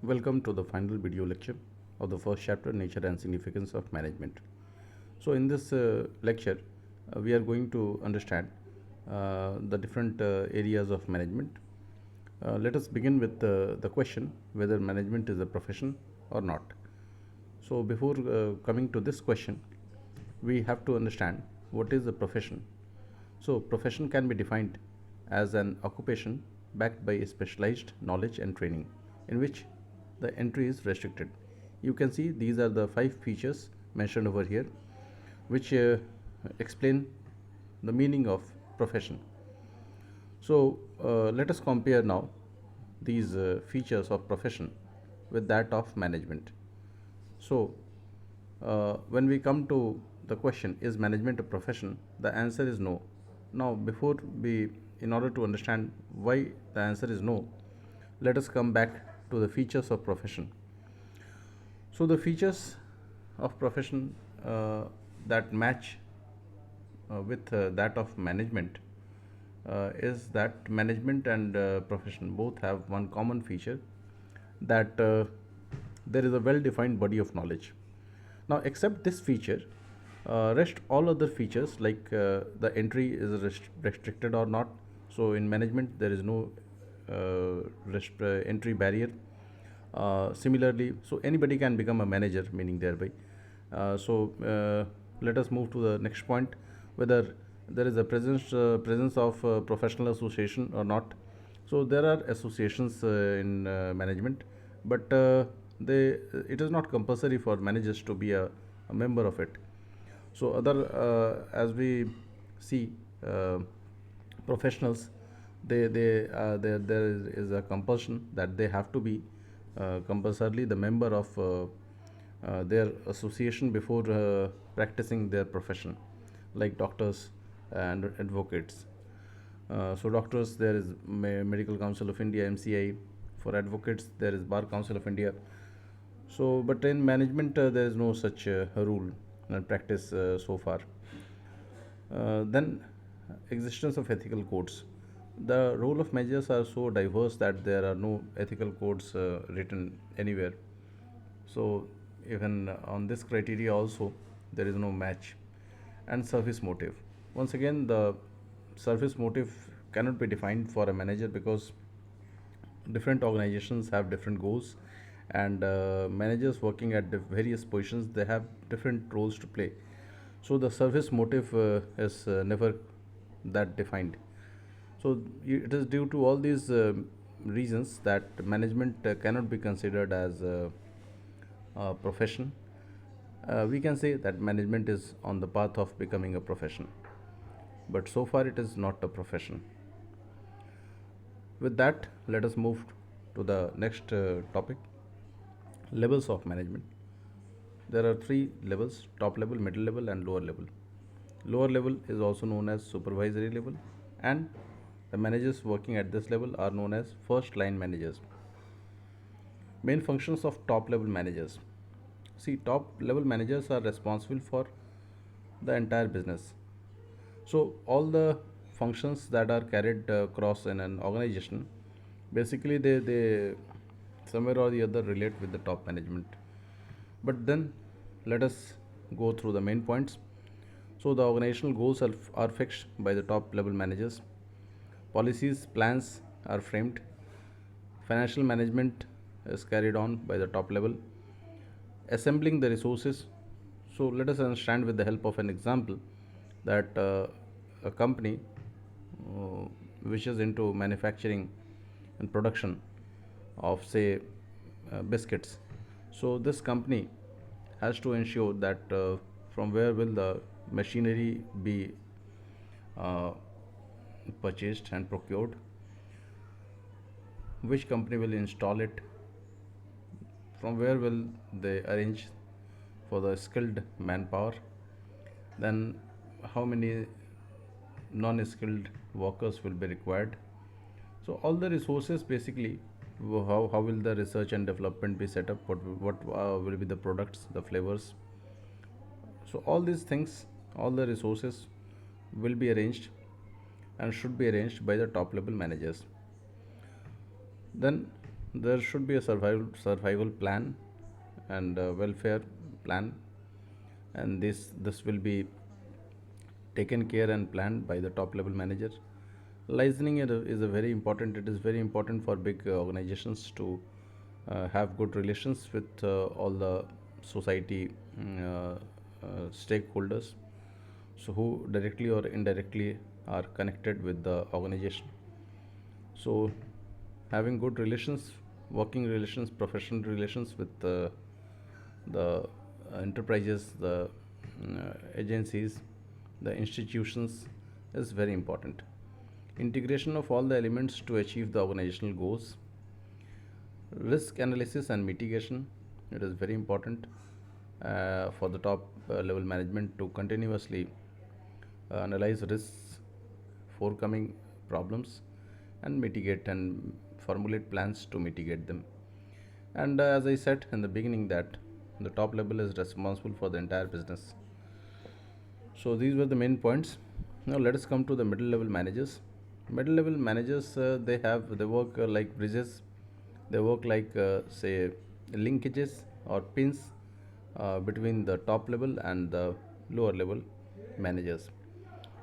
Welcome to the final video lecture of the first chapter, Nature and Significance of Management. So, in this lecture, we are going to understand the different areas of management. Let us begin with the question whether management is a profession or not. So, before coming to this question, we have to understand what is a profession. So, profession can be defined as an occupation backed by specialized knowledge and training, in which the entry is restricted. You can see these are the five features mentioned over here, which explain the meaning of profession. So, let us compare now these features of profession with that of management. So, when we come to the question, is management a profession? The answer is no. Now, in order to understand why the answer is no, let us come back to the features of profession. So, the features of profession that match with that of management is that management and profession both have one common feature, that there is a well defined body of knowledge. Now, except this feature, rest all other features like the entry is restricted or not. So, in management, there is no entry barrier. Similarly, so anybody can become a manager, meaning thereby. Let us move to the next point, whether there is a presence of professional association or not. So there are associations in management, but they it is not compulsory for managers to be a member of it. So other as we see professionals, there is a compulsion that they have to be compulsorily the member of their association before practicing their profession, like doctors and advocates. So doctors, there is Medical Council of India (MCI). For advocates, there is Bar Council of India. So, but in management, there is no such rule and practice so far. Then, existence of ethical codes. The role of managers are so diverse that there are no ethical codes written anywhere. So, even on this criteria also, there is no match. And service motive. Once again, the service motive cannot be defined for a manager because different organizations have different goals, and managers working at the various positions, they have different roles to play. So the service motive is never that defined. So it is due to all these reasons that management cannot be considered as a profession. We can say that management is on the path of becoming a profession, but so far it is not a profession. With that, let us move to the next topic, levels of management. There are three levels: top level, middle level, and lower level. Lower level is also known as supervisory level, and the managers working at this level are known as first line managers. Main functions of top level managers. See, top level managers are responsible for the entire business. So, all the functions that are carried across in an organization, basically they somewhere or the other relate with the top management. But then let us go through the main points. So, the organizational goals are fixed by the top level managers, policies, plans are framed, financial management is carried on by the top level, assembling the resources. So let us understand with the help of an example that a company which is into manufacturing and production of, say, biscuits. So this company has to ensure that from where will the machinery be uh, purchased and procured, which company will install it, from where will they arrange for the skilled manpower, then how many non-skilled workers will be required. So all the resources, basically how will the research and development be set up, what will be the products, the flavors. So all these things, all the resources will be arranged and should be arranged by the top level managers. Then there should be a survival plan and a welfare plan, and this will be taken care and planned by the top level manager. Licensing is a very important. It is very important for big organizations to have good relations with all the society stakeholders, so who directly or indirectly are connected with the organization. So having good relations, working relations, professional relations with the enterprises, the agencies, the institutions is very important. Integration of all the elements to achieve the organizational goals. Risk analysis and mitigation, it is very important for the top level management to continuously analyze risks, forthcoming problems, and mitigate and formulate plans to mitigate them. And as I said in the beginning, that the top level is responsible for the entire business. So these were the main points. Now let us come to the middle level managers. Middle level managers, they work like bridges. They work like say linkages or pins between the top level and the lower level managers.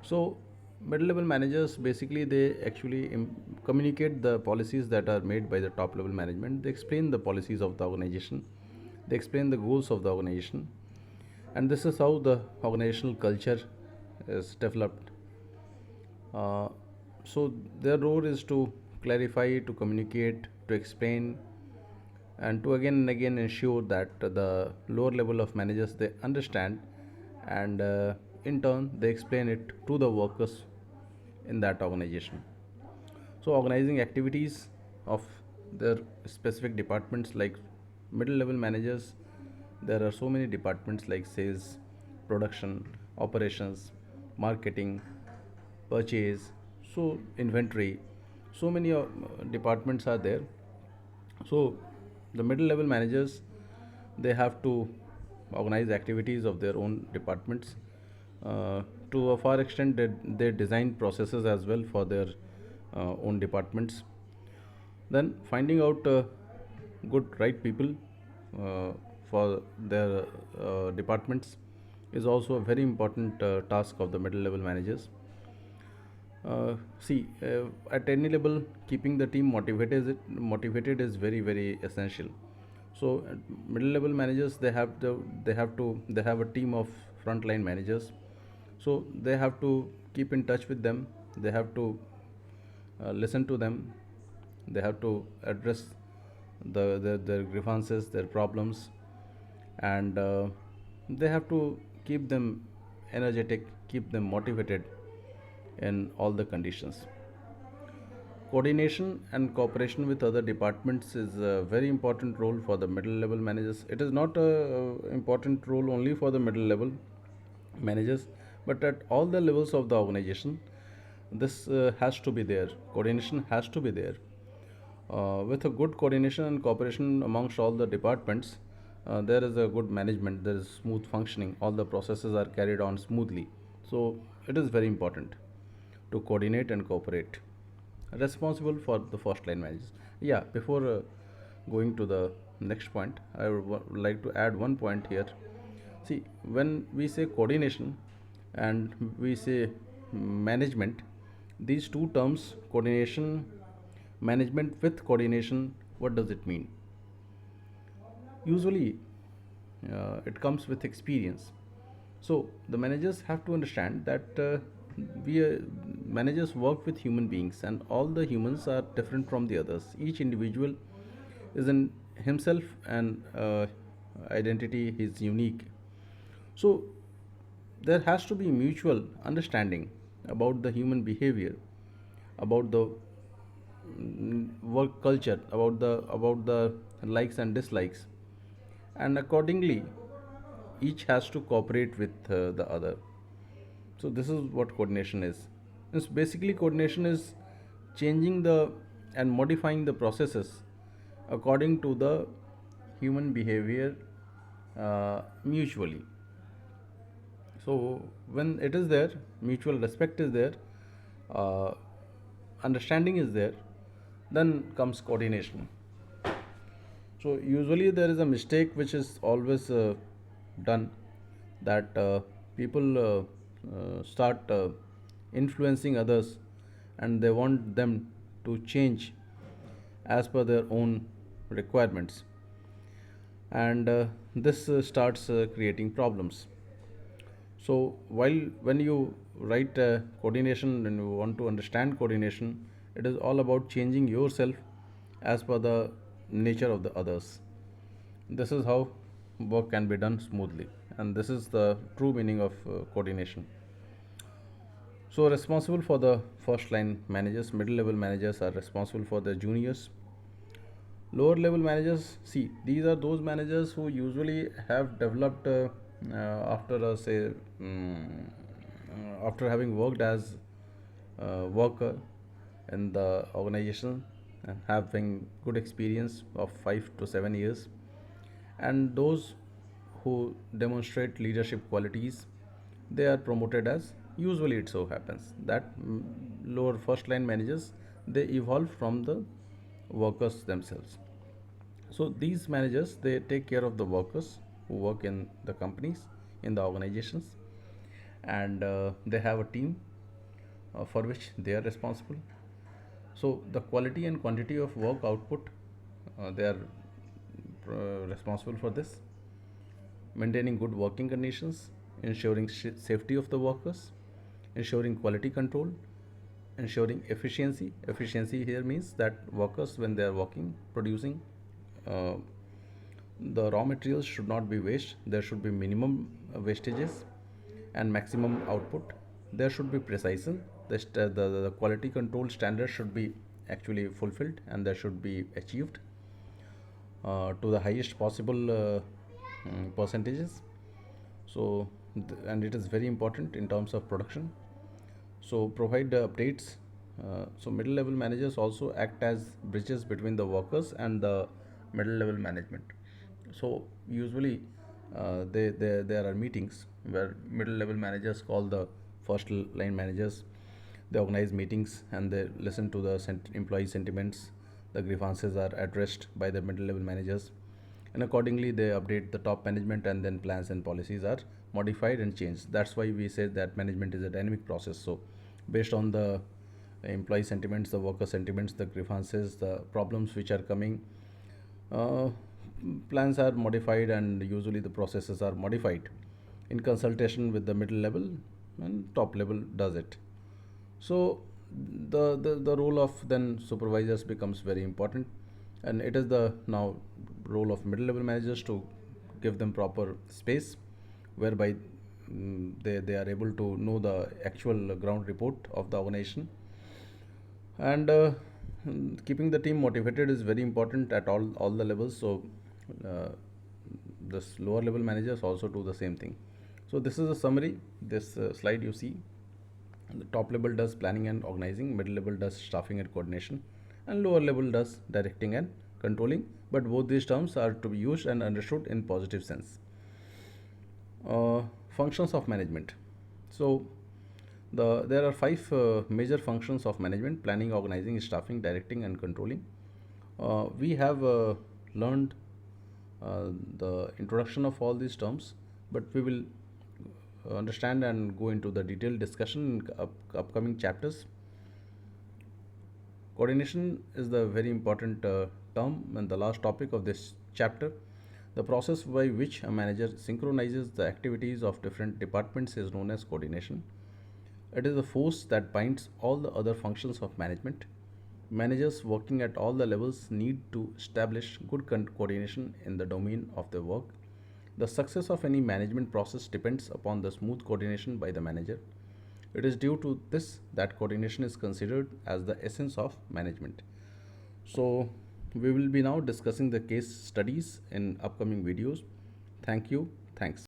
So middle level managers, basically they actually communicate the policies that are made by the top level management. They explain the policies of the organization, they explain the goals of the organization, and this is how the organizational culture is developed. uh, so their role is to clarify, to communicate, to explain, and to again and again ensure that the lower level of managers they understand, and in turn they explain it to the workers in that organization. So organizing activities of their specific departments, like middle level managers, there are so many departments like sales, production, operations, marketing, purchase, so inventory, so many departments are there. So the middle level managers, they have to organize activities of their own departments. To a far extent, they design processes as well for their own departments. Then finding out good right people for their departments is also a very important task of the middle level managers. See, at any level, keeping the team motivated is very very essential. So, middle level managers, they have a team of frontline managers. So they have to keep in touch with them. They have to listen to them. They have to address their grievances, their problems, and they have to keep them energetic, keep them motivated in all the conditions. Coordination and cooperation with other departments is a very important role for the middle level managers. It is not a important role only for the middle level managers, but at all the levels of the organization, this has to be there. Coordination has to be there. With a good coordination and cooperation amongst all the departments, there is a good management, there is smooth functioning, all the processes are carried on smoothly. So it is very important to coordinate and cooperate. Responsible for the first line managers. Yeah, before going to the next point, I would like to add one point here. See, when we say coordination and we say management, these two terms, coordination, management with coordination, what does it mean? Usually, it comes with experience. So the managers have to understand that we managers work with human beings, and all the humans are different from the others. Each individual is in himself an identity. He is unique. So there has to be mutual understanding about the human behavior, about the work culture, about the likes and dislikes, and accordingly each has to cooperate with the other. So this is what coordination is. It's basically, coordination is changing the and modifying the processes according to the human behavior mutually. So when it is there, mutual respect is there, uh, understanding is there, then comes coordination. So usually there is a mistake which is always done, that people start influencing others, and they want them to change as per their own requirements, and this starts creating problems. So while when you write coordination and you want to understand coordination, it is all about changing yourself as per the nature of the others. This is how work can be done smoothly, and this is the true meaning of coordination. So responsible for the first line managers, middle level managers are responsible for the juniors. Lower level managers, see, these are those managers who usually have developed after say after having worked as a worker in the organization and having good experience of 5 to 7 years, and those who demonstrate leadership qualities, they are promoted as, usually it so happens that lower first line managers, they evolve from the workers themselves. So these managers, they take care of the workers who work in the companies, in the organizations, and they have a team for which they are responsible. So the quality and quantity of work output, they are responsible for this. Maintaining good working conditions, ensuring safety of the workers, ensuring quality control, ensuring efficiency. Efficiency here means that workers, when they are working, producing, uh, the raw materials should not be waste. There should be minimum wastages and maximum output. There should be precision. The quality control standards should be actually fulfilled, and there should be achieved to the highest possible percentages. So and it is very important in terms of production. So provide updates. So middle level managers also act as bridges between the workers and the middle level management. So usually there are meetings where middle level managers call the first line managers. They organize meetings and they listen to the employee sentiments. The grievances are addressed by the middle level managers, and accordingly they update the top management, and then plans and policies are modified and changed. That's why we say that management is a dynamic process. So based on the employee sentiments, the worker sentiments, the grievances, the problems which are coming, uh, plans are modified, and usually the processes are modified in consultation with the middle level, and top level does it. So the role of then supervisors becomes very important, and it is the now role of middle level managers to give them proper space, whereby they are able to know the actual ground report of the organization, and keeping the team motivated is very important at all the levels. So uh, this lower level managers also do the same thing. So this is a summary. This slide you see, the top level does planning and organizing, middle level does staffing and coordination, and lower level does directing and controlling. But both these terms are to be used and understood in positive sense. Functions of management. So there are five major functions of management: planning, organizing, staffing, directing, and controlling. We have learned the introduction of all these terms, but we will understand and go into the detailed discussion in upcoming chapters. Coordination is the very important term and the last topic of this chapter. The process by which a manager synchronizes the activities of different departments is known as coordination. It is the force that binds all the other functions of management. Managers working at all the levels need to establish good coordination in the domain of their work. The success of any management process depends upon the smooth coordination by the manager. It is due to this that coordination is considered as the essence of management. So, we will be now discussing the case studies in upcoming videos. Thank you. Thanks.